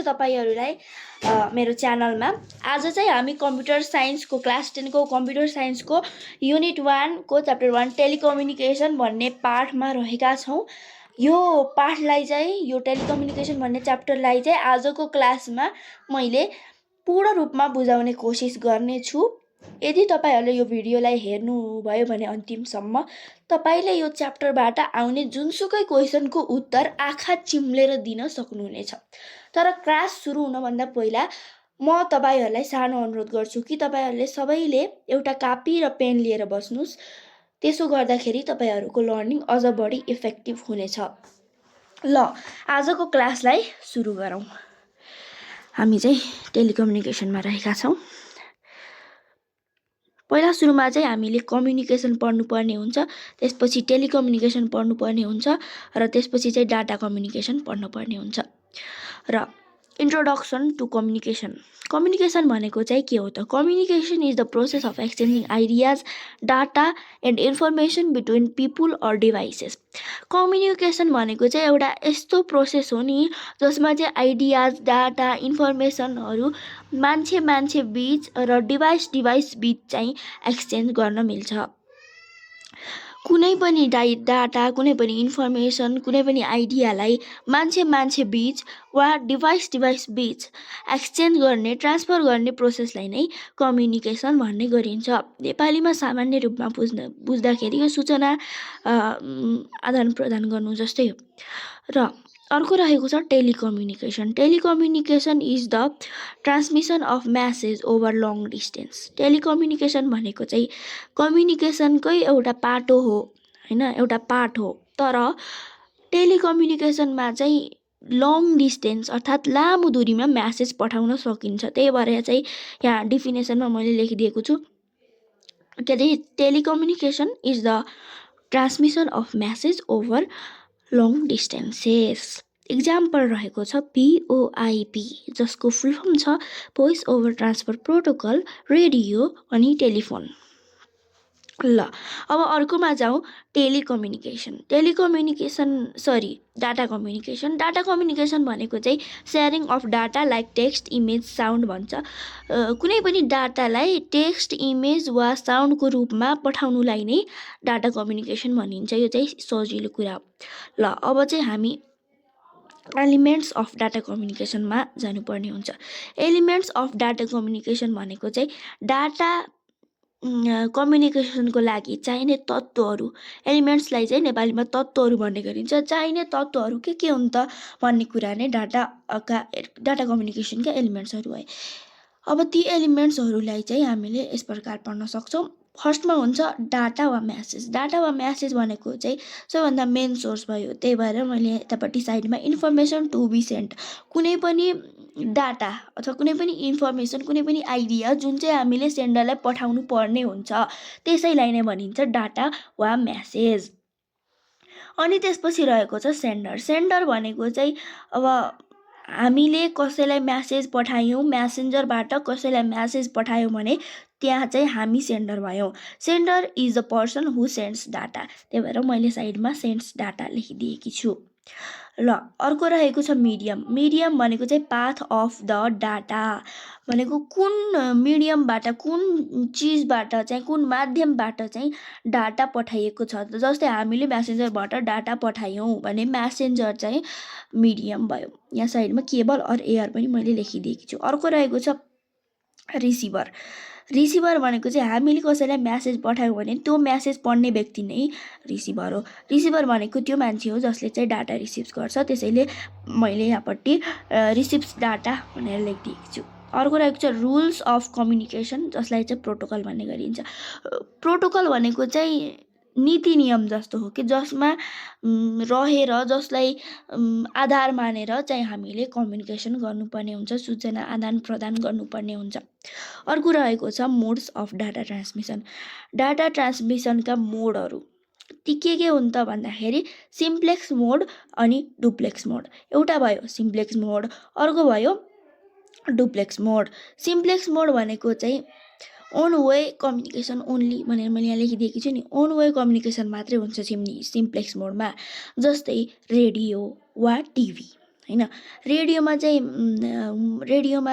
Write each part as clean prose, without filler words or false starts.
तपाईहरुलाई मेरो च्यानलमा आज चाहिँ हामी कम्प्युटर साइन्सको क्लास 10 को कम्प्युटर साइन्सको युनिट 1 को च्याप्टर 1 टेलिकम्युनिकेसन भन्ने पाठमा रहेका छौं। यो पाठलाई चाहिँ यो टेलिकम्युनिकेसन भन्ने च्याप्टरलाई चाहिँ आजको क्लासमा मैले पूर्ण रूपमा बुझाउने कोसिस गर्ने छु। यदि तपाईहरुले यो भिडियोलाई हेर्नु भयो भने अन्तिमसम्म तपाईले यो च्याप्टरबाट आउने जुनसुकै क्वेशनको उत्तर आँखा चिम्लेर दिन सक्नुहुनेछ। तर क्लास सुरु हुनभन्दा पहिला म तपाईहरुलाई सानो अनुरोध गर्छु कि तपाईहरुले सबैले एउटा कापी र पेन लिएर बस्नुस्। त्यसो गर्दाखेरि तपाईहरुको लर्निङ अझ बढी इफेक्टिभ हुनेछ। ल आजको क्लासलाई सुरु गरौँ। हामी चाहिँ टेलिकम्युनिकेसनमा रहेका छौं। पहिला सुरुमा चाहिँ हामीले कम्युनिकेसन पढ्नुपर्ने हुन्छ, त्यसपछि टेलिकम्युनिकेसन पढ्नुपर्ने हुन्छ र त्यसपछि चाहिँ डाटा कम्युनिकेसन पढ्नुपर्ने हुन्छ। र इन्ट्रोडक्सन टु कम्युनिकेसन। कम्युनिकेसन भनेको चाहिँ के हो त? Communication is the process of exchanging ideas, data and information between people or devices. Communication भनेको चाहिँ एउटा यस्तो प्रोसेस हो नि जसमा चाहिँ आइडियाज, डाटा, इन्फर्मेसनहरू मान्छे बीच र डिभाइस बीच चाहिँ एक्सचेन्ज गर्न मिल्छ। कुनै पनि डाटा, कुनै पनि इन्फर्मेसन, कुनै पनि आइडियालाई मान्छे बीच वा डिभाइस बीच एक्सचेन्ज गर्ने, ट्रान्सफर गर्ने प्रोसेसलाई नै कम्युनिकेसन भन्ने गरिन्छ। नेपालीमा सामान्य रूपमा बुझ्दाखेरि यो सूचना आदान प्रदान गर्नु जस्तै हो। र अर्को रहेको छ telecommunication. Telecommunication is the transmission of message over long distance. Telecommunication भनेको चाहिँ कम्युनिकेसनकै एउटा पाटो हो, हैन, एउटा पार्ट हो। तर टेलिकम्युनिकेसनमा चाहिँ लङ डिस्टेन्स अर्थात् लामो दूरीमा म्यासेज पठाउन सकिन्छ। त्यही भएर चाहिँ यहाँ डेफिनेसनमा मैले लेखिदिएको छु के चाहिँ telecommunication is the transmission of message over long distances. Example रहेको छ VoIP, जसको फुल फर्म छ voice over transfer protocol, radio अनि टेलिफोन। ल अब अर्कोमा जाउँ, telecommunication. Data communication. Data communication भनेको चाहिँ sharing of data like text, image, sound भन्छ। कुनै पनि डाटालाई टेक्स्ट, इमेज वा साउन्डको रूपमा पठाउनुलाई नै डाटा कम्युनिकेसन भनिन्छ। यो चाहिँ सजिलो कुरा हो। ल अब चाहिँ हामी एलिमेन्ट्स अफ डाटा कम्युनिकेसनमा जानुपर्ने हुन्छ। एलिमेन्ट्स अफ डाटा कम्युनिकेसन भनेको चाहिँ डाटा कम्युनिकेसनको लागि चाहिने तत्त्वहरू, एलिमेन्ट्सलाई चाहिँ नेपालीमा तत्त्वहरू भन्ने गरिन्छ। चाहिने तत्त्वहरू के हुन् त भन्ने कुरा नै डाटा कम्युनिकेसनका एलिमेन्ट्सहरू है। अब ती एलिमेन्ट्सहरूलाई चाहिँ हामीले यस प्रकार पढ्न सक्छौँ। फर्स्टमा हुन्छ डाटा वा म्यासेज। डाटा वा म्यासेज भनेको चाहिँ सबभन्दा मेन सोर्स भयो। त्यही भएर मैले यतापट्टि साइडमा इन्फर्मेसन टु बी सेन्ट, कुनै पनि डाटा अथवा कुनै पनि इन्फर्मेसन, कुनै पनि आइडिया जुन चाहिँ हामीले सेन्डरलाई पठाउनु पर्ने हुन्छ त्यसैलाई नै भनिन्छ डाटा वा म्यासेज। अनि त्यसपछि रहेको छ सेन्डर। सेन्डर भनेको चाहिँ अब हामीले कसैलाई म्यासेज पठायौँ, म्यासेन्जरबाट कसैलाई म्यासेज पठायौँ भने त्यहाँ चाहिँ हामी सेन्डर भयौँ। Sender is the person who sends data. त्यही भएर मैले साइडमा सेन्ड्स डाटा लेखिदिएकी छु। ल अर्को रहेको छ मिडियम। मिडियम भनेको चाहिँ पाथ अफ द डाटा भनेको कुन मिडियमबाट, कुन चिजबाट चाहिँ, कुन माध्यमबाट चाहिँ डाटा पठाइएको छ। जस्तै हामीले म्यासेन्जरबाट डाटा पठायौँ भने म्यासेन्जर चाहिँ मिडियम भयो। यहाँ साइडमा केबल अर एयर पनि मैले लेखिदिएकी छु। अर्को रहेको छ रिसिभर। रिसिभर भनेको चाहिँ हामीले कसैलाई म्यासेज पठायौँ भने त्यो म्यासेज पढ्ने व्यक्ति नै रिसिभर हो। रिसिभर भनेको त्यो मान्छे हो जसले चाहिँ डाटा रिसिभ गर्छ। त्यसैले मैले यहाँपट्टि रिसिभ्स डाटा भनेर लेखिदिएको छु। अर्को रहेको छ रुल्स अफ कम्युनिकेसन, जसलाई चाहिँ प्रोटोकल भन्ने गरिन्छ। प्रोटोकल भनेको चाहिँ नीति नियम जस्तो हो कि जसमा रहेर, जसलाई आधार मानेर चाहिँ हामीले कम्युनिकेसन गर्नुपर्ने हुन्छ, सूचना आदान प्रदान गर्नुपर्ने हुन्छ। अर्को रहेको छ modes of data transmission. Data ट्रान्समिसनका मोडहरू ती के हुन् त भन्दाखेरि सिम्प्लेक्स मोड अनि डुप्लेक्स मोड। एउटा भयो सिम्प्लेक्स मोड, अर्को भयो डुप्लेक्स मोड। सिम्प्लेक्स मोड भनेको चाहिँ ओन वे कम्युनिकेसन ओन्ली भनेर मैले यहाँ लेखिदिएकी छु नि, ओन वे कम्युनिकेसन मात्रै हुन्छ सिम्प्लेक्स मोडमा। जस्तै रेडियो वा टिभी होइन, रेडियोमा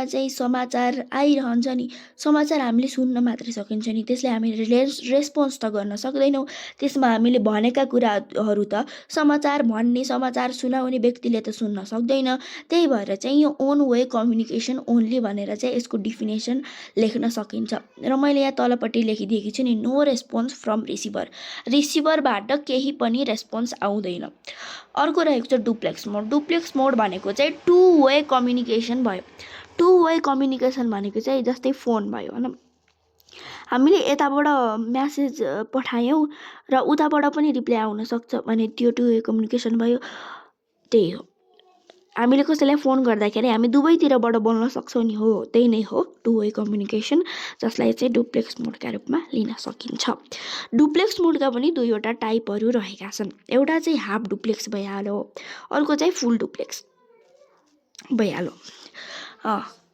चाहिँ समाचार आइरहन्छ नि, समाचार हामीले सुन्न मात्रै सकिन्छ नि, त्यसले हामीले रेस्पोन्स त गर्न सक्दैनौँ। त्यसमा हामीले भनेका कुराहरू त समाचार सुनाउने व्यक्तिले त सुन्न सक्दैन। त्यही भएर चाहिँ यो ओन वे कम्युनिकेसन ओन्ली भनेर चाहिँ यसको डिफिनेसन लेख्न सकिन्छ। र मैले यहाँ तलपट्टि लेखिदिएकी छु नि, नो रेस्पोन्स फ्रम रिसिभरबाट केही पनि रेस्पोन्स आउँदैन। अर्को रहेको छ डुप्लेक्स मोड। डुप्लेक्स मोड भनेको चाहिँ टु वे कम्युनिकेसन भयो। टु वे कम्युनिकेसन भनेको चाहिँ जस्तै फोन भयो होइन, हामीले यताबाट म्यासेज पठायौँ र उताबाट पनि रिप्लाई आउन सक्छ भने त्यो टु वे कम्युनिकेसन भयो। त्यही हो, हामीले कसैलाई फोन गर्दाखेरि हामी दुवैतिरबाट बोल्न सक्छौँ नि, हो त्यही नै हो टु वे कम्युनिकेसन, जसलाई चाहिँ डुप्लेक्स मोडका रूपमा लिन सकिन्छ। डुप्लेक्स मोडका पनि दुईवटा टाइपहरू रहेका छन्। एउटा चाहिँ हाफ डुप्लेक्स भइहाल्यो, अर्को चाहिँ फुल डुप्लेक्स भइहाल्यो।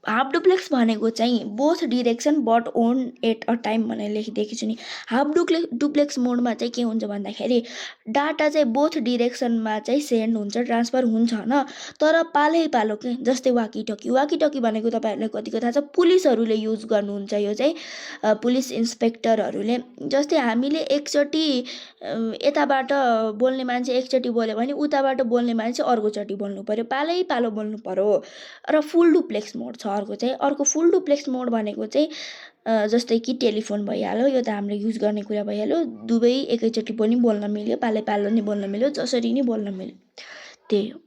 हाफ डुप्लेक्स भनेको चाहिँ both direction but one at a time भनेर लेखिदिएकी छु नि। हाफ डुप्लेक्स मोडमा चाहिँ के हुन्छ भन्दाखेरि डाटा चाहिँ बोथ डिरेक्सनमा चाहिँ सेन्ड हुन्छ, ट्रान्सफर हुन्छ न, तर पालै पालो के, जस्तै वाकिटकी भनेको तपाईँहरूलाई कतिको थाहा छ, पुलिसहरूले युज गर्नुहुन्छ। यो चाहिँ पुलिस इन्सपेक्टरहरूले, जस्तै हामीले एकचोटि यताबाट बोल्ने मान्छे एकचोटि बोल्यो भने उताबाट बोल्ने मान्छे अर्कोचोटि बोल्नु पर्यो, पालै पालो बोल्नु पर्यो। र फुल डुप्लेक्स मोड छ अर्को फुल डुप्लेक्स मोड भनेको चाहिँ जस्तै कि टेलिफोन भइहाल्यो, यो त हामीले युज गर्ने कुरा भइहाल्यो, दुवै एकैचोटि पनि बोल्न मिल्यो, पालै पालो नि बोल्न मिल्यो, जसरी नि बोल्न मिल्यो, त्यही हो।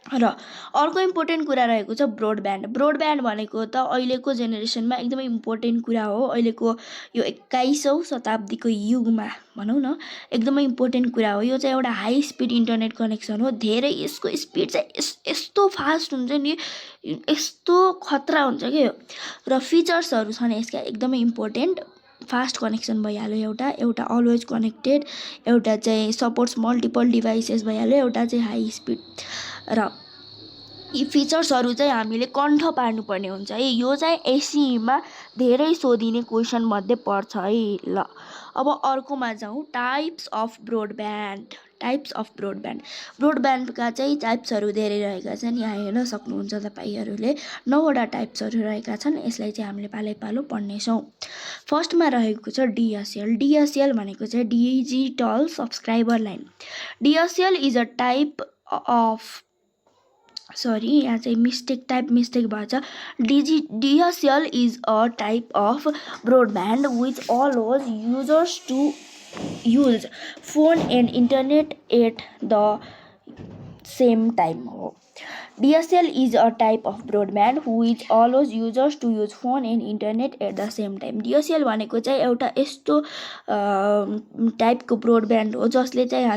र अर्को इम्पोर्टेन्ट कुरा रहेको छ ब्रोडब्यान्ड भनेको त अहिलेको जेनेरेसनमा एकदमै इम्पोर्टेन्ट कुरा हो। अहिलेको यो 21औँ शताब्दीको युगमा भनौँ न एकदमै इम्पोर्टेन्ट कुरा हो। यो चाहिँ एउटा हाई स्पिड इन्टरनेट कनेक्सन हो। धेरै यसको स्पिड चाहिँ यस्तो फास्ट हुन्छ नि, यस्तो खतरा हुन्छ कि यो। र फिचर्सहरू छन् यसका एकदमै इम्पोर्टेन्ट। फास्ट कनेक्सन भइहाल्यो एउटा अलवेज कनेक्टेड, एउटा चाहिँ सपोर्ट्स मल्टिपल डिभाइसेस भइहाल्यो, एउटा चाहिँ हाई स्पिड। र यी फिचर्सहरू चाहिँ हामीले कण्ठ पार्नुपर्ने हुन्छ है। यो चाहिँ एससीईमा धेरै सोधिने क्वेसन मध्ये पर्छ है। ल अब अर्कोमा जाउँ, टाइप्स अफ ब्रोडब्यान्डका चाहिँ टाइप्सहरू धेरै रहेका छन्। यहाँ हेर्न सक्नुहुन्छ तपाईँहरूले 9वटा टाइप्सहरू रहेका छन्। यसलाई चाहिँ हामीले पालै पालो पढ्नेछौँ। फर्स्टमा रहेको छ डिएसएल भनेको चाहिँ digital subscriber line. DSL is a type of यहाँ चाहिँ मिस्टेक भएछ। DSL is a type of broadband which allows users to use phone and internet at the same time हो। DSL is a type of broadband which allows users to use phone and internet at the same time। DSL भनेको चाहिँ एउटा यस्तो टाइपको broadband हो जसले चाहिँ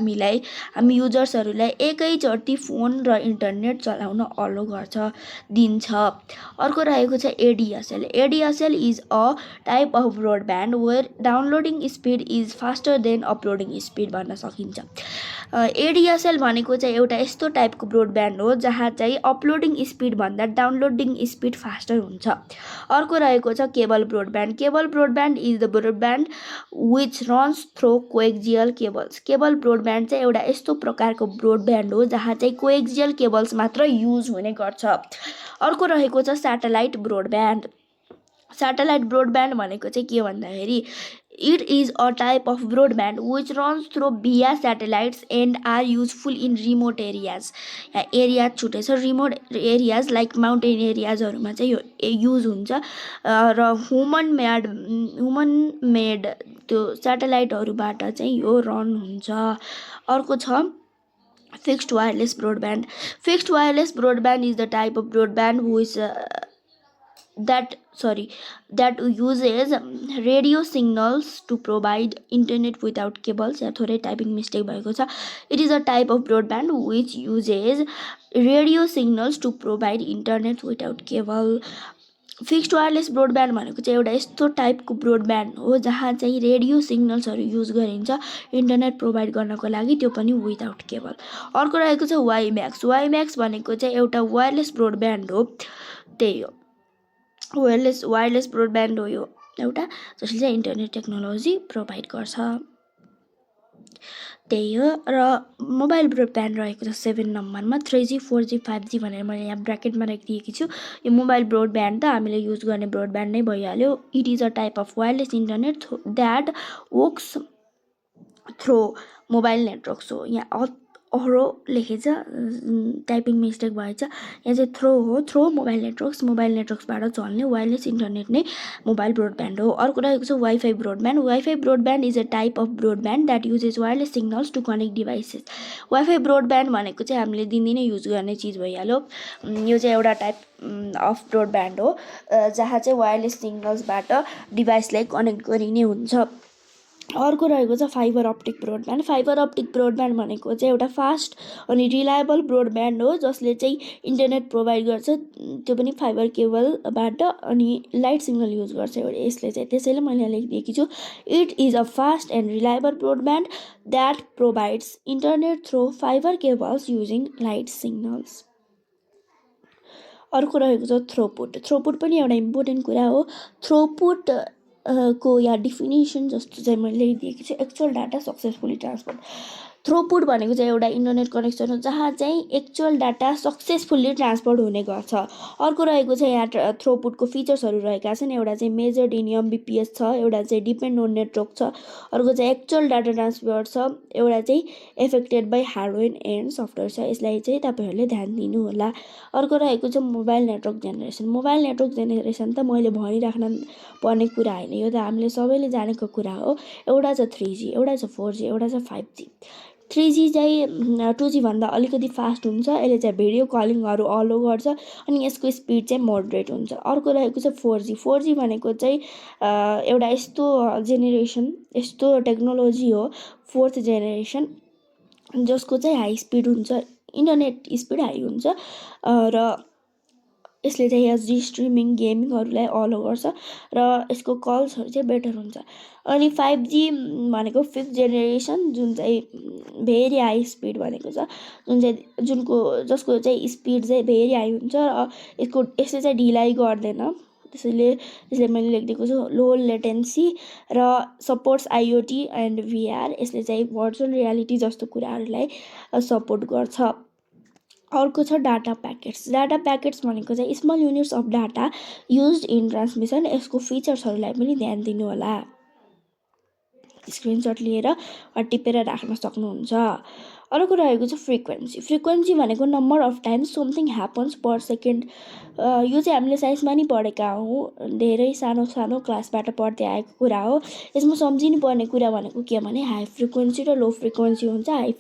हामी युजर्सहरूलाई एकैचोटि फोन र इन्टरनेट चलाउन अलो दिन्छ। अर्को रहेको छ ADSL। ADSL is a type of broadband where downloading speed is faster than uploading speed भन्न सकिन्छ। ADSL भनेको चाहिँ एउटा यस्तो टाइपको ब्रोडब्यान्ड हो जहाँ चाहिँ अपलोडिङ स्पिड भन्दा डाउनलोडिङ स्पिड फास्टर हुन्छ। अर्को रहेको छ cable broadband. Cable broadband is the broadband which runs through coaxial cables. Cable broadband चाहिँ एउटा यस्तो प्रकारको ब्रोडब्यान्ड हो जहाँ चाहिँ कोएक्जियल केबल्स मात्र युज हुने गर्छ। अर्को रहेको छ स्याटेलाइट ब्रोडब्यान्ड। स्याटेलाइट ब्रोडब्यान्ड भनेको चाहिँ के भन्दाखेरि It is a type of broadband which runs through via satellites and are useful in remote areas। Area छुट्टै छ, रिमोट एरियाज लाइक माउन्टेन एरियाजहरूमा चाहिँ यो युज हुन्छ। र ह्युमन मेड त्यो सेटेलाइटहरूबाट चाहिँ यो रन हुन्छ। अर्को छ fixed wireless broadband. Fixed wireless broadband is the type of broadband which that uses radio signals to provide internet without cables। यहाँ थोरै टाइपिङ मिस्टेक भएको छ। It is a type of broadband which uses radio signals to provide internet without cable। Fixed wireless broadband भनेको चाहिँ एउटा यस्तो टाइपको broadband हो जहाँ चाहिँ रेडियो सिग्नल्सहरू युज गरिन्छ इन्टरनेट प्रोभाइड गर्नको लागि, त्यो पनि विदाउट केबल। अर्को रहेको छ वाइम्याक्स भनेको चाहिँ एउटा वायरलेस ब्रोडब्यान्ड हो। त्यही हो वायरलेस ब्रोडब्यान्ड हो यो। एउटा जसले चाहिँ इन्टरनेट टेक्नोलोजी प्रोभाइड गर्छ। त्यही हो। र मोबाइल ब्रोडब्यान्ड रहेको छ 7 नम्बरमा। 3G 4G 5G भनेर मैले यहाँ ब्र्याकेटमा राखिदिएकी छु। यो मोबाइल ब्रोडब्यान्ड त हामीले युज गर्ने ब्रोडब्यान्ड नै भइहाल्यो। It is a type of wireless internet that works through mobile networks हो। यहाँ अरो लेखेछ, टाइपिङ मिस्टेक भएछ। यहाँ चाहिँ थ्रो हो, थ्रो मोबाइल नेटवर्क्सबाट चल्ने वायरलेस इन्टरनेट नै मोबाइल ब्रोडब्यान्ड हो। अर्को रहेको छ wifi broadband. Wifi broadband is a type of broadband that uses wireless signals to connect devices. Wifi broadband भनेको चाहिँ हामीले दिनदिनै युज गर्ने चिज भइहाल्यो। यो चाहिँ एउटा टाइप अफ ब्रोडब्यान्ड हो जहाँ चाहिँ वायरलेस सिग्नल्सबाट डिभाइसलाई कनेक्ट गरिने हुन्छ। अर्को रहेको छ fibre optic broadband. Fibre optic broadband भनेको चाहिँ एउटा फास्ट अनि रिलायबल ब्रोडब्यान्ड हो जसले चाहिँ इन्टरनेट प्रोभाइड गर्छ, त्यो पनि फाइबर केबलबाट, अनि लाइट सिग्नल युज गर्छ यसले चाहिँ। त्यसैले मैले लेखिदिएकी छु, it is a fast and reliable broadband that provides internet through fibre cables using light signals. अर्को रहेको छ थ्रोपुट। थ्रोपुट पनि एउटा इम्पोर्टेन्ट कुरा हो। थ्रोपुट को या डिफिनेसन जस्तो चाहिँ मैले लेखिदिएकी छु, actual data successfully transfer. Throughput भनेको चाहिँ एउटा इन्टरनेट कनेक्सन हो जहाँ चाहिँ एक्चुअल डाटा सक्सेसफुल्ली ट्रान्सफर हुने गर्छ। अर्को रहेको छ यहाँ थ्रोपुटको फिचर्सहरू रहेका छन्। एउटा चाहिँ मेजर्ड इन एमबिपिएस छ, एउटा चाहिँ डिपेन्ड अन नेटवर्क छ, अर्को चाहिँ एक्चुअल डाटा ट्रान्सफर छ, एउटा चाहिँ affected by hardware and software छ। यसलाई चाहिँ तपाईँहरूले ध्यान दिनु होला। अर्को रहेको छ mobile network generation. Mobile network generation त मैले भनिराख्न पर्ने कुरा होइन, यो त हामीले सबैले जानेको कुरा हो। एउटा छ 3G, एउटा छ 4G, एउटा छ 5G। 3G चाहिँ 2G भन्दा अलिकति फास्ट हुन्छ, यसले चाहिँ भिडियो कलिङहरू अलो गर्छ अनि यसको स्पिड चाहिँ मोडरेट हुन्छ। अर्को रहेको छ 4G। 4G भनेको चाहिँ एउटा यस्तो जेनेरेसन, यस्तो टेक्नोलोजी हो, 4th जेनेरेसन, जसको चाहिँ हाई स्पिड हुन्छ, इन्टरनेट स्पिड हाई हुन्छ र यसले चाहिँ एचडी स्ट्रिमिङ गेमिङहरूलाई अलो गर्छ र यसको कल्सहरू चाहिँ बेटर हुन्छ। अनि 5G भनेको 5th जेनेरेसन, जुन चाहिँ भेरी हाई स्पिड भनेको छ, जसको चाहिँ स्पिड चाहिँ भेरी हाई हुन्छ र यसले चाहिँ ढिलाइ गर्दैन। त्यसले मैले लेखिदिएको छु लो लेटेन्सी र सपोर्ट्स आइओटी एन्ड भिआर। यसले चाहिँ भर्चुअल रियालिटी जस्तो कुराहरूलाई सपोर्ट गर्छ। अर्को छ डाटा प्याकेट्स। डाटा प्याकेट्स भनेको चाहिँ small units of data used in transmission. यसको फिचर्सहरूलाई पनि ध्यान दिनु होला। स्क्रिनसट लिएर टिपेर राख्न सक्नुहुन्छ। अर्को रहेको छ फ्रिक्वेन्सी। फ्रिक्वेन्सी भनेको number of times something happens per second. यो चाहिँ हामीले साइन्समा नि पढेका हौँ, धेरै सानो सानो क्लासबाट पढ्दै आएको कुरा हो। यसमा सम्झिनु पर्ने कुरा भनेको के भने हाई फ्रिक्वेन्सी र लो फ्रिक्वेन्सी हुन्छ। हाई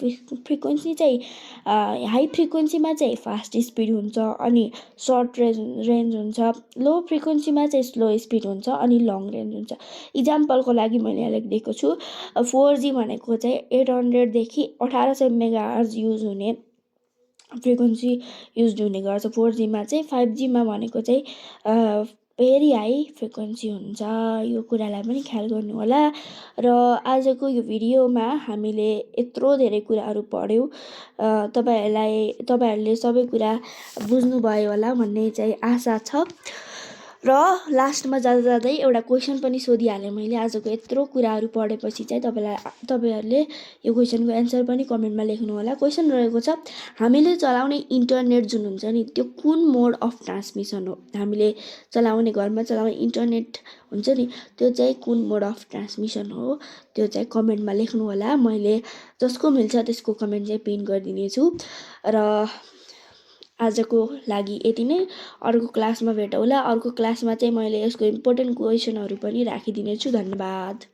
फ्रिक्वेन्सीमा चाहिँ फास्ट स्पिड हुन्छ अनि सर्ट रेन्ज हुन्छ। लो फ्रिक्वेन्सीमा चाहिँ स्लो स्पिड हुन्छ अनि लङ रेन्ज हुन्छ। इक्जाम्पलको लागि मैले यहाँ लेखिदिएको छु 4G भनेको चाहिँ 800देखि 1800 मेगाहर्ज युज हुने फ्रिक्वेन्सी युज हुने गर्छ 4Gमा चाहिँ। 5Gमा भनेको चाहिँ भेरी हाई फ्रिक्वेन्सी हुन्छ। यो कुरालाई पनि ख्याल गर्नु होला। र आजको यो भिडियोमा हामीले यत्रो धेरै कुराहरू पढ्यौँ। तपाईँहरूले सबै कुरा बुझ्नुभयो होला भन्ने चाहिँ आशा छ। र लास्टमा जाँदै एउटा क्वेसन पनि सोधिहालेँ मैले। आजको यत्रो कुराहरू पढेपछि चाहिँ तपाईँहरूले यो क्वेसनको एन्सर पनि कमेन्टमा लेख्नु होला। क्वेसन रहेको छ, हामीले चलाउने इन्टरनेट जुन हुन्छ नि त्यो कुन मोड अफ ट्रान्समिसन हो? हामीले चलाउने, घरमा चलाउने इन्टरनेट हुन्छ नि त्यो चाहिँ कुन मोड अफ ट्रान्समिसन हो? त्यो चाहिँ कमेन्टमा लेख्नु होला। मैले जसको मिल्छ त्यसको कमेन्ट चाहिँ पिन गरिदिनेछु। र आजको लागि यति नै। अर्को क्लासमा भेटौँला। अर्को क्लासमा चाहिँ मैले यसको इम्पोर्टेन्ट क्वेसनहरू पनि राखिदिनेछु। धन्यवाद।